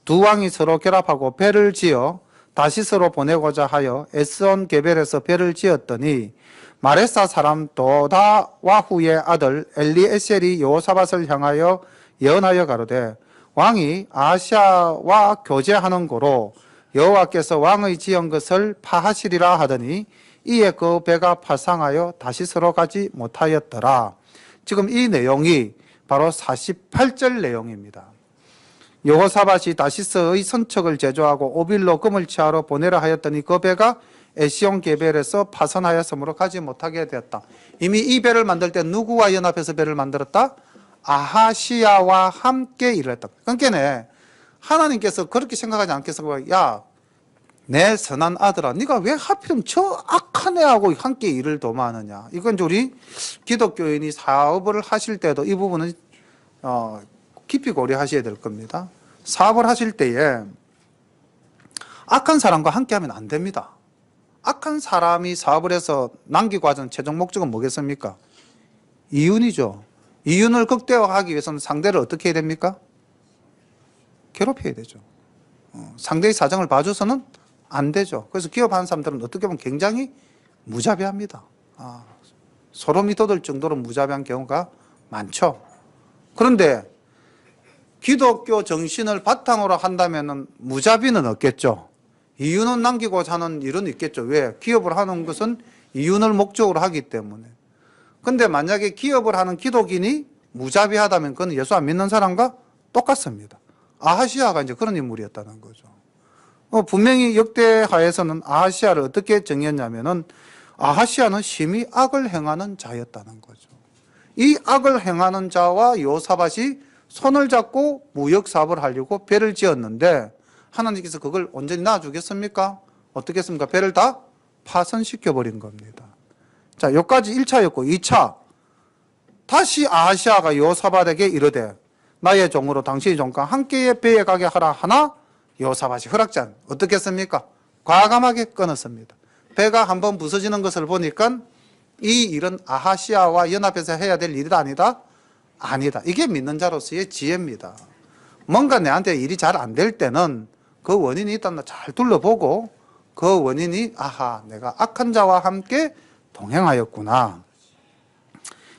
두 왕이 서로 결합하고 배를 지어 다시스로 보내고자 하여 에스온 게벨에서 배를 지었더니 마레사 사람 도다와후의 아들 엘리에셀이 여호사밧을 향하여 예언하여 가로되 왕이 아하시야와 교제하는 고로 여호와께서 왕의 지은 것을 파하시리라 하더니 이에 그 배가 파상하여 다시스로 가지 못하였더라. 지금 이 내용이 바로 48절 내용입니다. 여호사밧이 다시스의 선척을 제조하고 오빌로 금을 취하러 보내라 하였더니 그 배가 에시온 게벨에서 파선하였으므로 가지 못하게 되었다. 이미 이 배를 만들 때 누구와 연합해서 배를 만들었다? 아하시야와 함께 일을 했다. 그러니까 하나님께서 그렇게 생각하지 않겠어요? 야, 내 선한 아들아, 네가 왜 하필이면 저 악한 애하고 함께 일을 도모하느냐. 이건 우리 기독교인이 사업을 하실 때도 이 부분은 깊이 고려하셔야 될 겁니다. 사업을 하실 때에 악한 사람과 함께 하면 안 됩니다. 악한 사람이 사업을 해서 남기고 하는 최종 목적은 뭐겠습니까? 이윤이죠. 이윤을 극대화하기 위해서는 상대를 어떻게 해야 됩니까? 괴롭혀야 되죠. 상대의 사정을 봐줘서는 안 되죠. 그래서 기업하는 사람들은 어떻게 보면 굉장히 무자비합니다. 소름이 돋을 정도로 무자비한 경우가 많죠. 그런데 기독교 정신을 바탕으로 한다면 무자비는 없겠죠. 이윤은 남기고자 하는 일은 있겠죠. 왜? 기업을 하는 것은 이윤을 목적으로 하기 때문에. 근데 만약에 기업을 하는 기독인이 무자비하다면 그건 예수 안 믿는 사람과 똑같습니다. 아하시야가 이제 그런 인물이었다는 거죠. 분명히 역대하에서는 아하시야를 어떻게 정의했냐면은 아하시야는 심히 악을 행하는 자였다는 거죠. 이 악을 행하는 자와 여호사밧이 손을 잡고 무역 사업을 하려고 배를 지었는데 하나님께서 그걸 온전히 놔주겠습니까? 어떻게 했습니까? 배를 다 파손시켜 버린 겁니다. 자, 여기까지 1차였고 2차. 다시 아하시야가 여호사밧에게 이르되 나의 종으로 당신의 종과 함께 배에 가게 하라 하나 여호사밧이 허락지 않. 어떻게 했습니까? 과감하게 끊었습니다. 배가 한번 부서지는 것을 보니까 이 일은 아하시야와 연합해서 해야 될 일이다 아니다? 아니다. 이게 믿는 자로서의 지혜입니다. 뭔가 내한테 일이 잘 안 될 때는 그 원인이 있다는 잘 둘러보고 그 원인이 아하 내가 악한 자와 함께 동행하였구나.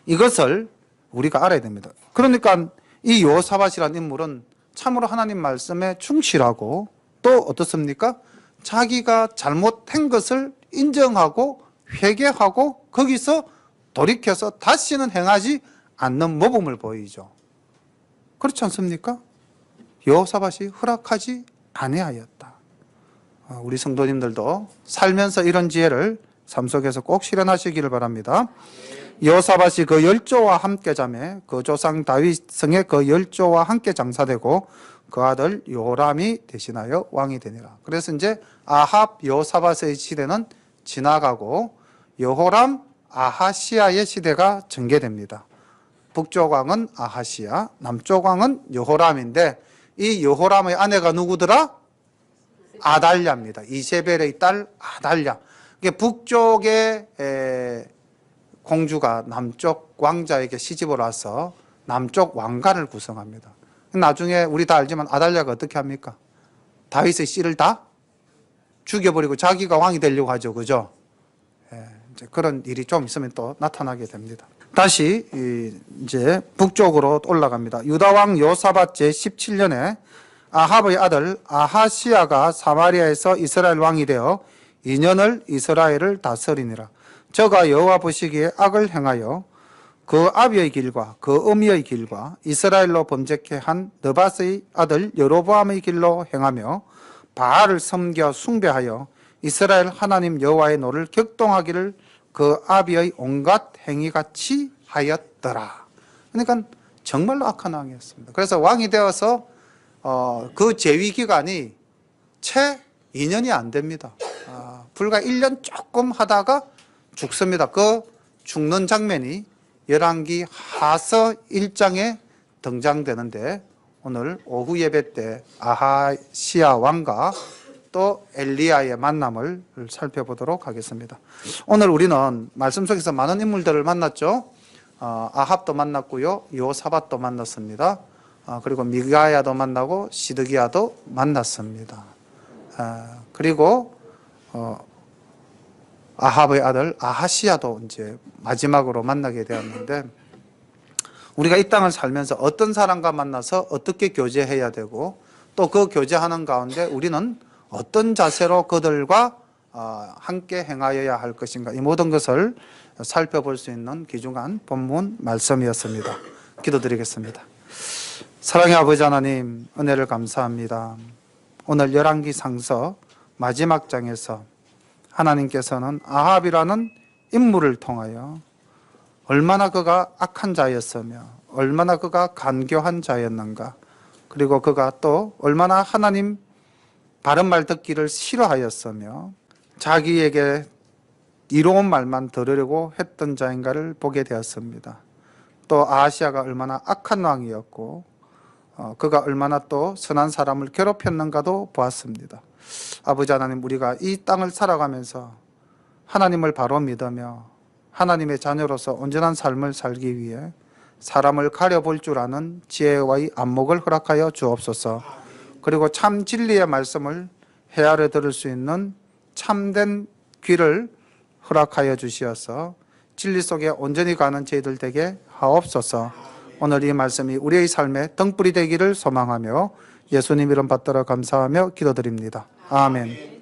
이것을 우리가 알아야 됩니다. 그러니까 이 여호사밧이라는 인물은 참으로 하나님 말씀에 충실하고 또 어떻습니까? 자기가 잘못한 것을 인정하고 회개하고 거기서 돌이켜서 다시는 행하지 않는 모범을 보이죠. 그렇지 않습니까? 여호사밧이 허락하지 아니하였다. 우리 성도님들도 살면서 이런 지혜를 삶 속에서 꼭 실현하시기를 바랍니다. 여호사밧이 그 열조와 함께 자매 그 조상 다윗성의 그 열조와 함께 장사되고 그 아들 요람이 대신하여 왕이 되니라. 그래서 이제 아합 여호사밧의 시대는 지나가고 여호람 아하시야의 시대가 전개됩니다. 북쪽 왕은 아하시야, 남쪽 왕은 여호람인데 이 여호람의 아내가 누구더라? 아달랴입니다. 이세벨의 딸 아달랴. 북쪽의 공주가 남쪽 왕자에게 시집을 와서 남쪽 왕가를 구성합니다. 나중에 우리 다 알지만 아달랴가 어떻게 합니까? 다윗의 씨를 다 죽여버리고 자기가 왕이 되려고 하죠. 그죠? 이제 그런 일이 좀 있으면 또 나타나게 됩니다. 다시 이제 북쪽으로 올라갑니다. 유다왕 여호사밧 제17년에 아합의 아들 아하시야가 사마리아에서 이스라엘 왕이 되어 2년을 이스라엘을 다스리니라. 저가 여호와 보시기에 악을 행하여 그 아비의 길과 그 어미의 길과 이스라엘로 범죄케 한 느밧의 아들 여로보암의 길로 행하며 바알을 섬겨 숭배하여 이스라엘 하나님 여호와의 노를 격동하기를 그 아비의 온갖 행위같이 하였더라. 그러니까 정말로 악한 왕이었습니다. 그래서 왕이 되어서 그 재위 기간이 채 2년이 안 됩니다. 불과 1년 조금 하다가 죽습니다. 그 죽는 장면이 열왕기 하서 1장에 등장되는데 오늘 오후 예배 때 아하시야 왕과 또 엘리야의 만남을 살펴보도록 하겠습니다. 오늘 우리는 말씀 속에서 많은 인물들을 만났죠. 아합도 만났고요, 여호사밧도 만났습니다. 그리고 미가야도 만나고 시드기야도 만났습니다. 그리고 아합의 아들 아하시야도 이제 마지막으로 만나게 되었는데, 우리가 이 땅을 살면서 어떤 사람과 만나서 어떻게 교제해야 되고, 또 그 교제하는 가운데 우리는 어떤 자세로 그들과 함께 행하여야 할 것인가, 이 모든 것을 살펴볼 수 있는 귀중한 본문 말씀이었습니다. 기도드리겠습니다. 사랑의 아버지 하나님, 은혜를 감사합니다. 오늘 열왕기 상서 마지막 장에서 하나님께서는 아합이라는 인물을 통하여 얼마나 그가 악한 자였으며 얼마나 그가 간교한 자였는가, 그리고 그가 또 얼마나 하나님 바른 말 듣기를 싫어하였으며 자기에게 이로운 말만 들으려고 했던 자인가를 보게 되었습니다. 또 아하시야가 얼마나 악한 왕이었고 그가 얼마나 또 선한 사람을 괴롭혔는가도 보았습니다. 아버지 하나님, 우리가 이 땅을 살아가면서 하나님을 바로 믿으며 하나님의 자녀로서 온전한 삶을 살기 위해 사람을 가려볼 줄 아는 지혜와의 안목을 허락하여 주옵소서. 그리고 참 진리의 말씀을 헤아려 들을 수 있는 참된 귀를 허락하여 주시어서 진리 속에 온전히 가는 저희들 되게 하옵소서. 오늘 이 말씀이 우리의 삶에 등불이 되기를 소망하며 예수님 이름 받들어 감사하며 기도드립니다. 아멘.